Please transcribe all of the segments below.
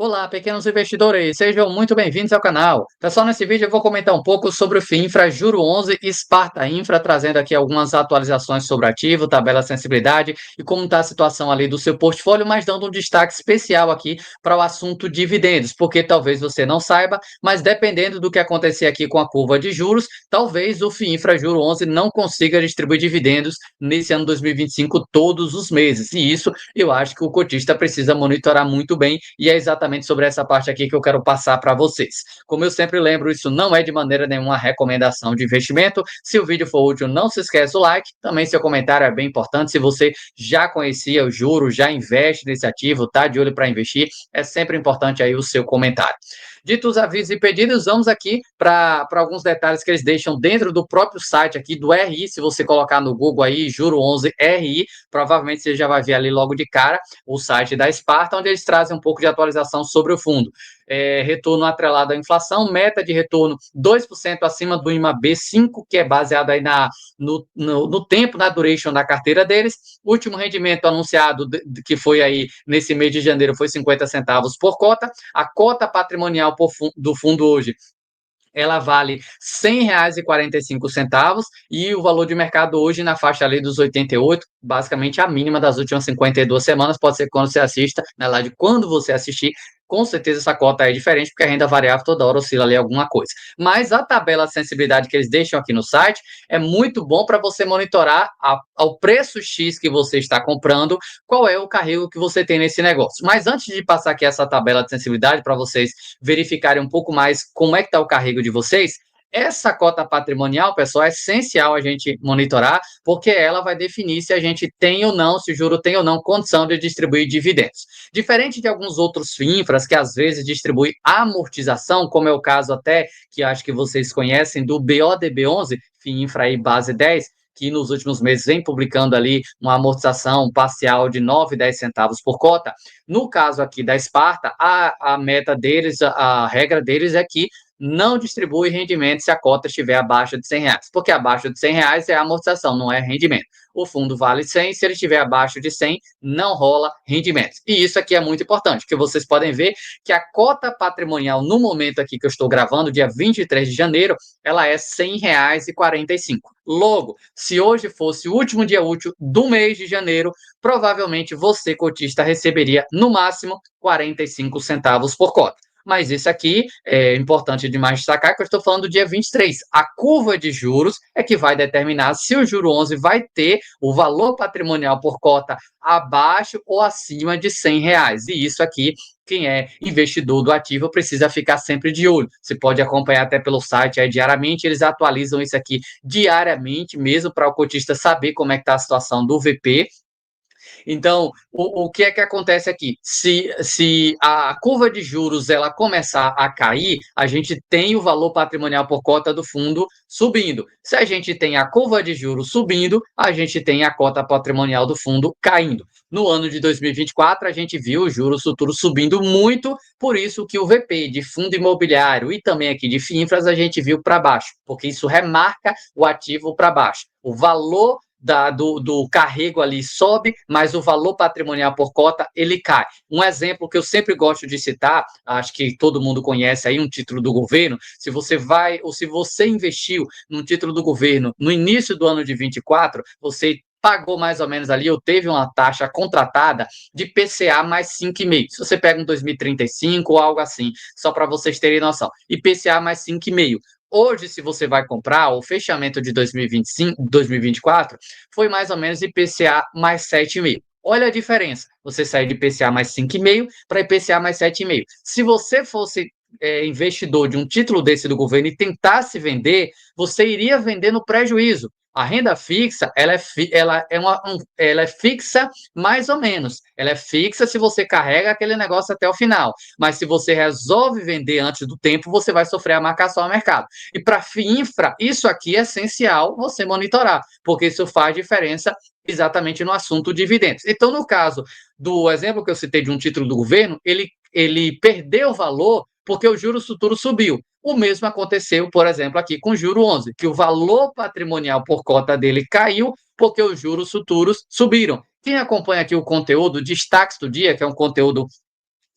Olá, pequenos investidores, sejam muito bem-vindos ao canal. Pessoal, nesse vídeo eu vou comentar um pouco sobre o FIINFRA Juro 11 e Sparta Infra, trazendo aqui algumas atualizações sobre o ativo, tabela sensibilidade e como está a situação ali do seu portfólio, mas dando um destaque especial aqui para o assunto dividendos, porque talvez você não saiba, mas dependendo do que acontecer aqui com a curva de juros, talvez o FIINFRA Juro 11 não consiga distribuir dividendos nesse ano 2025 todos os meses. E isso eu acho que o cotista precisa monitorar muito bem e é exatamente sobre essa parte aqui que eu quero passar para vocês. Como eu sempre lembro, isso não é de maneira nenhuma recomendação de investimento. Se o vídeo for útil, não se esquece do like. Também seu comentário é bem importante. Se você já conhecia o juro, já investe nesse ativo, tá de olho para investir, é sempre importante aí o seu comentário. Dito os avisos e pedidos, vamos aqui para alguns detalhes que eles deixam dentro do próprio site aqui do RI. Se você colocar no Google aí, Juro 11 RI, provavelmente você já vai ver ali logo de cara o site da Sparta, onde eles trazem um pouco de atualização sobre o fundo. Retorno atrelado à inflação, meta de retorno 2% acima do IMAB 5, que é baseado aí no tempo, na duration da carteira deles. O último rendimento anunciado, que foi aí nesse mês de janeiro, foi 50 centavos por cota. A cota patrimonial do fundo hoje ela vale R$ 100,45 e o valor de mercado hoje na faixa ali dos 88, basicamente a mínima das últimas 52 semanas, pode ser quando você assista, na verdade, quando você assistir, com certeza essa cota é diferente, porque a renda variável toda hora oscila ali alguma coisa. Mas a tabela de sensibilidade que eles deixam aqui no site é muito bom para você monitorar ao preço X que você está comprando, qual é o carrego que você tem nesse negócio. Mas antes de passar aqui essa tabela de sensibilidade para vocês verificarem um pouco mais como é que está o carrego de vocês, essa cota patrimonial, pessoal, é essencial a gente monitorar, porque ela vai definir se a gente tem ou não, se o juro tem ou não condição de distribuir dividendos. Diferente de alguns outros FINFRAs que às vezes distribuem amortização, como é o caso até que acho que vocês conhecem do BODB11, FINFRA aí base 10, que nos últimos meses vem publicando ali uma amortização parcial de 9, 10 centavos por cota. No caso aqui da Sparta, a meta deles, a regra deles é que não distribui rendimento se a cota estiver abaixo de R$ 100, porque abaixo de R$ 100 é amortização, não é rendimento. O fundo vale 100, se ele estiver abaixo de 100, não rola rendimento. E isso aqui é muito importante, porque vocês podem ver que a cota patrimonial no momento aqui que eu estou gravando, dia 23 de janeiro, ela é R$ 100,45. Logo, se hoje fosse o último dia útil do mês de janeiro, provavelmente você, cotista, receberia no máximo 45 centavos por cota. Mas isso aqui é importante demais destacar que eu estou falando do dia 23. A curva de juros é que vai determinar se o juro 11 vai ter o valor patrimonial por cota abaixo ou acima de R$ 100. E isso aqui, quem é investidor do ativo precisa ficar sempre de olho. Você pode acompanhar até pelo site aí diariamente, eles atualizam isso aqui diariamente, mesmo para o cotista saber como é que está a situação do VP. Então, o que é que acontece aqui? Se a curva de juros ela começar a cair, a gente tem o valor patrimonial por cota do fundo subindo. Se a gente tem a curva de juros subindo, a gente tem a cota patrimonial do fundo caindo. No ano de 2024, a gente viu os juros futuros subindo muito, por isso que o VP de fundo imobiliário e também aqui de FIINFRAs a gente viu para baixo, porque isso remarca o ativo para baixo. O valor do carrego ali sobe, mas o valor patrimonial por cota ele cai. Um exemplo que eu sempre gosto de citar, acho que todo mundo conhece aí um título do governo. Se você vai ou se você investiu num título do governo no início do ano de 24, você pagou mais ou menos ali, ou teve uma taxa contratada de PCA mais 5,5. Se você pega um 2035 ou algo assim, só para vocês terem noção. IPCA mais 5,5. Hoje, se você vai comprar, o fechamento de 2025, 2024 foi mais ou menos IPCA mais 7,5. Olha a diferença. Você saiu de IPCA mais 5,5 para IPCA mais 7,5. Se você fosse investidor de um título desse do governo e tentasse vender, você iria vender no prejuízo. A renda fixa, ela é fixa mais ou menos. Ela é fixa se você carrega aquele negócio até o final. Mas se você resolve vender antes do tempo, você vai sofrer a marcação ao mercado. E para FIINFRA, isso aqui é essencial você monitorar, porque isso faz diferença exatamente no assunto dividendos. Então, no caso do exemplo que eu citei de um título do governo, ele perdeu valor porque o juro futuro subiu. O mesmo aconteceu, por exemplo, aqui com o juro 11, que o valor patrimonial por cota dele caiu porque os juros futuros subiram. Quem acompanha aqui o conteúdo, destaques do dia, que é um conteúdo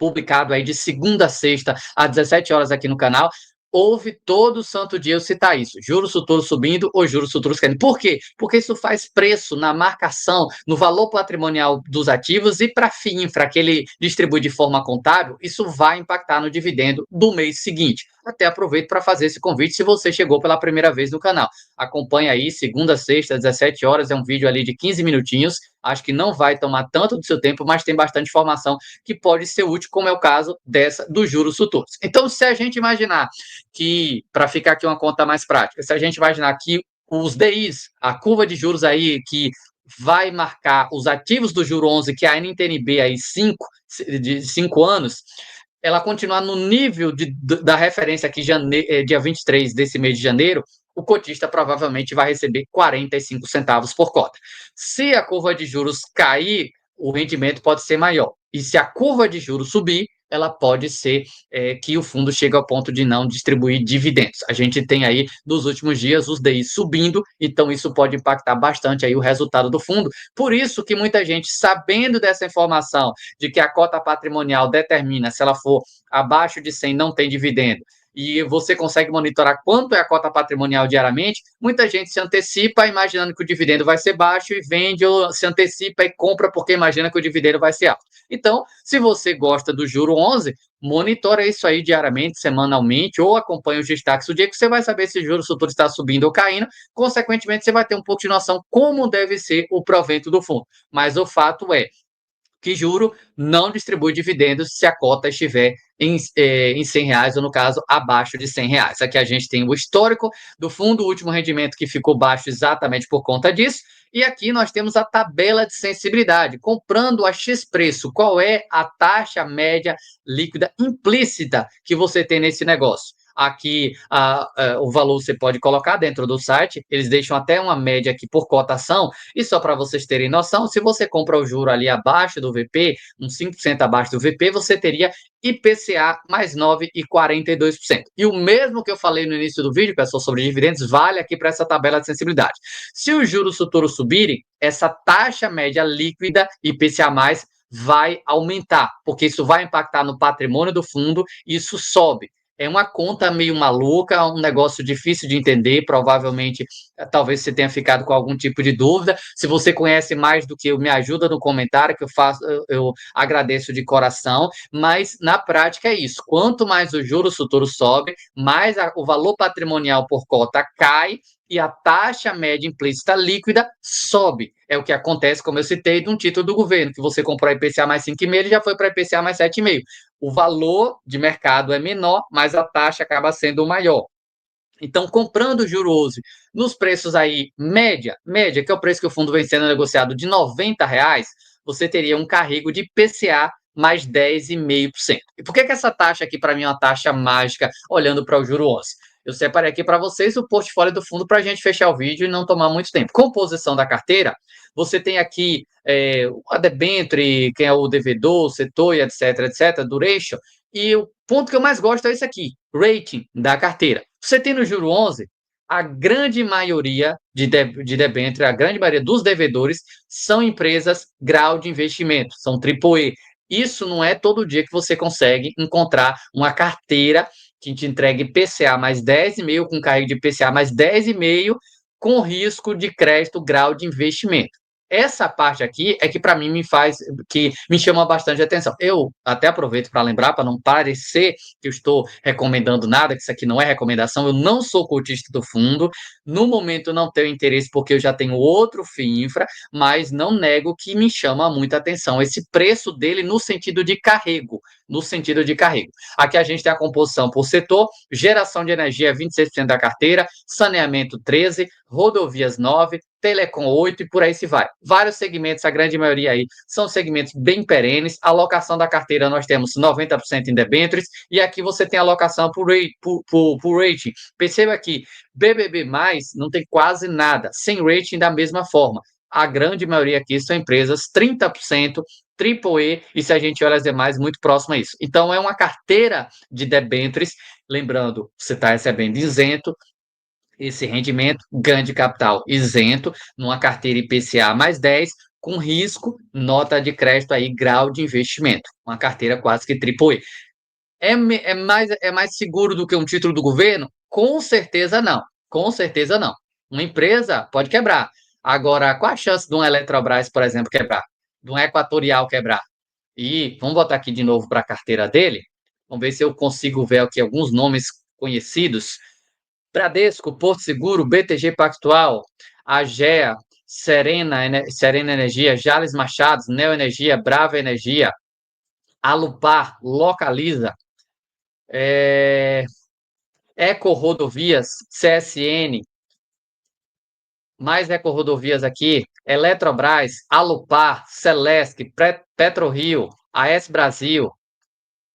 publicado aí de segunda a sexta, às 17 horas aqui no canal. Ouve todo santo dia eu citar isso, juros futuros subindo ou juros futuros caindo. Por quê? Porque isso faz preço na marcação, no valor patrimonial dos ativos e para a FIINFRA, que ele distribui de forma contábil, isso vai impactar no dividendo do mês seguinte. Até aproveito para fazer esse convite se você chegou pela primeira vez no canal. Acompanhe aí, segunda a sexta, às 17 horas, é um vídeo ali de 15 minutinhos. Acho que não vai tomar tanto do seu tempo, mas tem bastante informação que pode ser útil, como é o caso dessa dos juros futuros. Então, se a gente imaginar que, para ficar aqui uma conta mais prática, se a gente imaginar que os DIs, a curva de juros aí que vai marcar os ativos do juro 11, que é a NTNB aí de 5 anos, ela continuar no nível da referência aqui, dia 23 desse mês de janeiro, o cotista provavelmente vai receber 45 centavos por cota. Se a curva de juros cair, o rendimento pode ser maior. E se a curva de juros subir, ela pode ser que o fundo chegue ao ponto de não distribuir dividendos. A gente tem aí, nos últimos dias, os DIs subindo, então isso pode impactar bastante aí o resultado do fundo. Por isso que muita gente, sabendo dessa informação, de que a cota patrimonial determina, se ela for abaixo de 100, não tem dividendo, e você consegue monitorar quanto é a cota patrimonial diariamente, muita gente se antecipa imaginando que o dividendo vai ser baixo e vende ou se antecipa e compra porque imagina que o dividendo vai ser alto. Então, se você gosta do juro 11, monitora isso aí diariamente, semanalmente, ou acompanha os destaques do dia que você vai saber se o juro futuro está subindo ou caindo. Consequentemente, você vai ter um pouco de noção como deve ser o provento do fundo. Mas o fato é que juro não distribui dividendos se a cota estiver em R$ 100, ou no caso, abaixo de R$ 100. Aqui a gente tem o histórico do fundo, o último rendimento que ficou baixo exatamente por conta disso. E aqui nós temos a tabela de sensibilidade, comprando a X preço. Qual é a taxa média líquida implícita que você tem nesse negócio? Aqui o valor você pode colocar dentro do site, eles deixam até uma média aqui por cotação, e só para vocês terem noção, se você compra o juro ali abaixo do VP, uns 5% abaixo do VP, você teria IPCA mais 9,42%. E o mesmo que eu falei no início do vídeo, pessoal, sobre dividendos, vale aqui para essa tabela de sensibilidade. Se os juros futuros subirem, essa taxa média líquida IPCA mais vai aumentar, porque isso vai impactar no patrimônio do fundo e isso sobe. É uma conta meio maluca, um negócio difícil de entender, provavelmente talvez você tenha ficado com algum tipo de dúvida. Se você conhece mais do que eu, me ajuda no comentário, que eu agradeço de coração, mas na prática é isso. Quanto mais o juros futuros sobe, mais o valor patrimonial por cota cai e a taxa média implícita líquida sobe. É o que acontece, como eu citei, de um título do governo, que você comprou IPCA mais 5,5, ele já foi para IPCA mais 7,5. O valor de mercado é menor, mas a taxa acaba sendo maior. Então, comprando juros nos preços aí, média, que é o preço que o fundo vem sendo negociado de R$ 90, você teria um carrego de IPCA mais 10,5%. E por que essa taxa aqui, para mim, é uma taxa mágica, olhando para o juro 11? Eu separei aqui para vocês o portfólio do fundo para a gente fechar o vídeo e não tomar muito tempo. Composição da carteira, você tem aqui a debênture, quem é o devedor, setor, etc, duration, e o ponto que eu mais gosto é esse aqui, rating da carteira. Você tem no juro 11, a grande maioria de debênture, a grande maioria dos devedores são empresas grau de investimento, são AAA. Isso não é todo dia que você consegue encontrar uma carteira que te entregue PCA mais 10,5, com carrego de PCA mais 10,5, com risco de crédito grau de investimento. Essa parte aqui é que para mim que me chama bastante atenção. Eu até aproveito para lembrar, para não parecer que eu estou recomendando nada, que isso aqui não é recomendação, eu não sou cotista do fundo, no momento não tenho interesse porque eu já tenho outro FIINFRA, mas não nego que me chama muita atenção esse preço dele no sentido de carrego, Aqui a gente tem a composição por setor, geração de energia 26% da carteira, saneamento 13%, rodovias 9%, Telecom 8 e por aí se vai. Vários segmentos, a grande maioria aí, são segmentos bem perenes. A alocação da carteira nós temos 90% em debêntures e aqui você tem alocação por rating. Perceba que BBB+, não tem quase nada, sem rating da mesma forma. A grande maioria aqui são empresas 30%, AAA, e se a gente olha as demais, muito próximo a isso. Então, é uma carteira de debêntures, lembrando, você está recebendo isento, esse rendimento, ganho de capital isento, numa carteira IPCA mais 10, com risco, nota de crédito aí, grau de investimento. Uma carteira quase que AAA. É mais seguro do que um título do governo? Com certeza não. Com certeza não. Uma empresa pode quebrar. Agora, qual a chance de um Eletrobras, por exemplo, quebrar? De um Equatorial quebrar? E vamos botar aqui de novo para a carteira dele. Vamos ver se eu consigo ver aqui alguns nomes conhecidos. Bradesco, Porto Seguro, BTG Pactual, Agea, Serena Energia, Jales Machado, Neo Energia, Brava Energia, Alupar, Localiza, é, Eco Rodovias, CSN, mais Eco Rodovias aqui, Eletrobras, Alupar, Celesc, PetroRio, AS Brasil,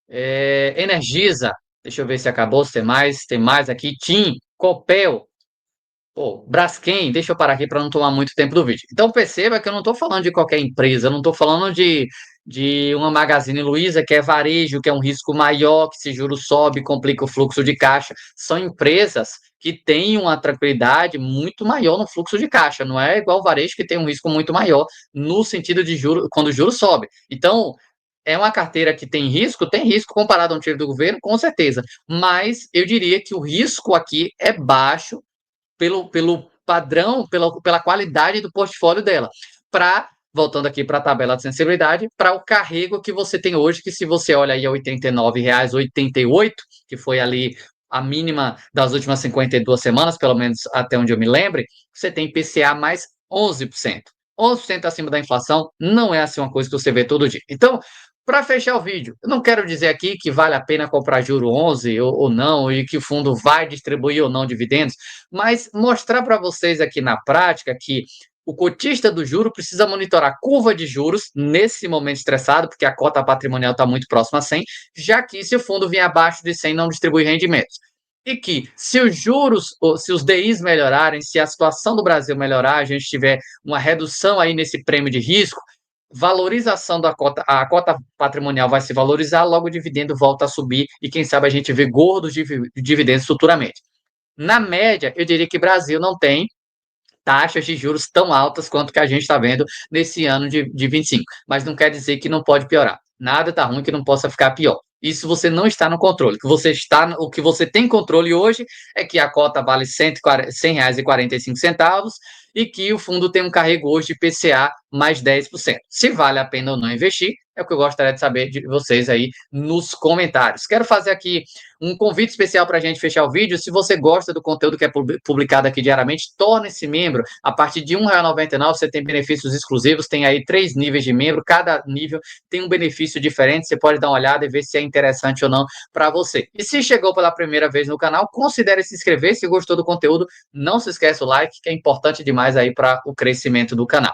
Energisa, deixa eu ver se acabou, se tem mais aqui, TIM, Copel, pô, Braskem, deixa eu parar aqui para não tomar muito tempo do vídeo. Então perceba que eu não estou falando de qualquer empresa, eu não estou falando de uma Magazine Luiza, que é varejo, que é um risco maior, que se juro sobe, complica o fluxo de caixa. São empresas que têm uma tranquilidade muito maior no fluxo de caixa, não é igual o varejo que tem um risco muito maior no sentido de juro, quando o juro sobe. Então, é uma carteira que tem risco comparado a um tiro do governo, com certeza. Mas eu diria que o risco aqui é baixo pelo padrão, pela qualidade do portfólio dela. Voltando aqui para a tabela de sensibilidade, para o carrego que você tem hoje, que se você olha aí a R$ 89,88, que foi ali a mínima das últimas 52 semanas, pelo menos até onde eu me lembre, você tem IPCA mais 11%. 11% acima da inflação não é assim uma coisa que você vê todo dia. Então, para fechar o vídeo, eu não quero dizer aqui que vale a pena comprar juro 11 ou não, e que o fundo vai distribuir ou não dividendos, mas mostrar para vocês aqui na prática que o cotista do juro precisa monitorar a curva de juros nesse momento estressado, porque a cota patrimonial está muito próxima a 100, já que se o fundo vier abaixo de 100, não distribui rendimentos. E que se os juros, se os DIs melhorarem, se a situação do Brasil melhorar, a gente tiver uma redução aí nesse prêmio de risco, valorização da cota, a cota patrimonial vai se valorizar, logo o dividendo volta a subir e quem sabe a gente vê gordos dividendos futuramente. Na média, eu diria que o Brasil não tem taxas de juros tão altas quanto que a gente está vendo nesse ano de 25. Mas não quer dizer que não pode piorar. Nada está ruim que não possa ficar pior. Isso você não está no controle. O que você tem controle hoje é que a cota vale R$ 100,45 e que o fundo tem um carrego hoje de PCA mais 10%. Se vale a pena ou não investir, é o que eu gostaria de saber de vocês aí nos comentários. Quero fazer aqui um convite especial para a gente fechar o vídeo. Se você gosta do conteúdo que é publicado aqui diariamente, torne-se membro. A partir de R$ 1,99 você tem benefícios exclusivos, tem aí 3 níveis de membro, cada nível tem um benefício diferente, você pode dar uma olhada e ver se é interessante ou não para você. E se chegou pela primeira vez no canal, considere se inscrever, se gostou do conteúdo, não se esqueça o like, que é importante demais aí para o crescimento do canal.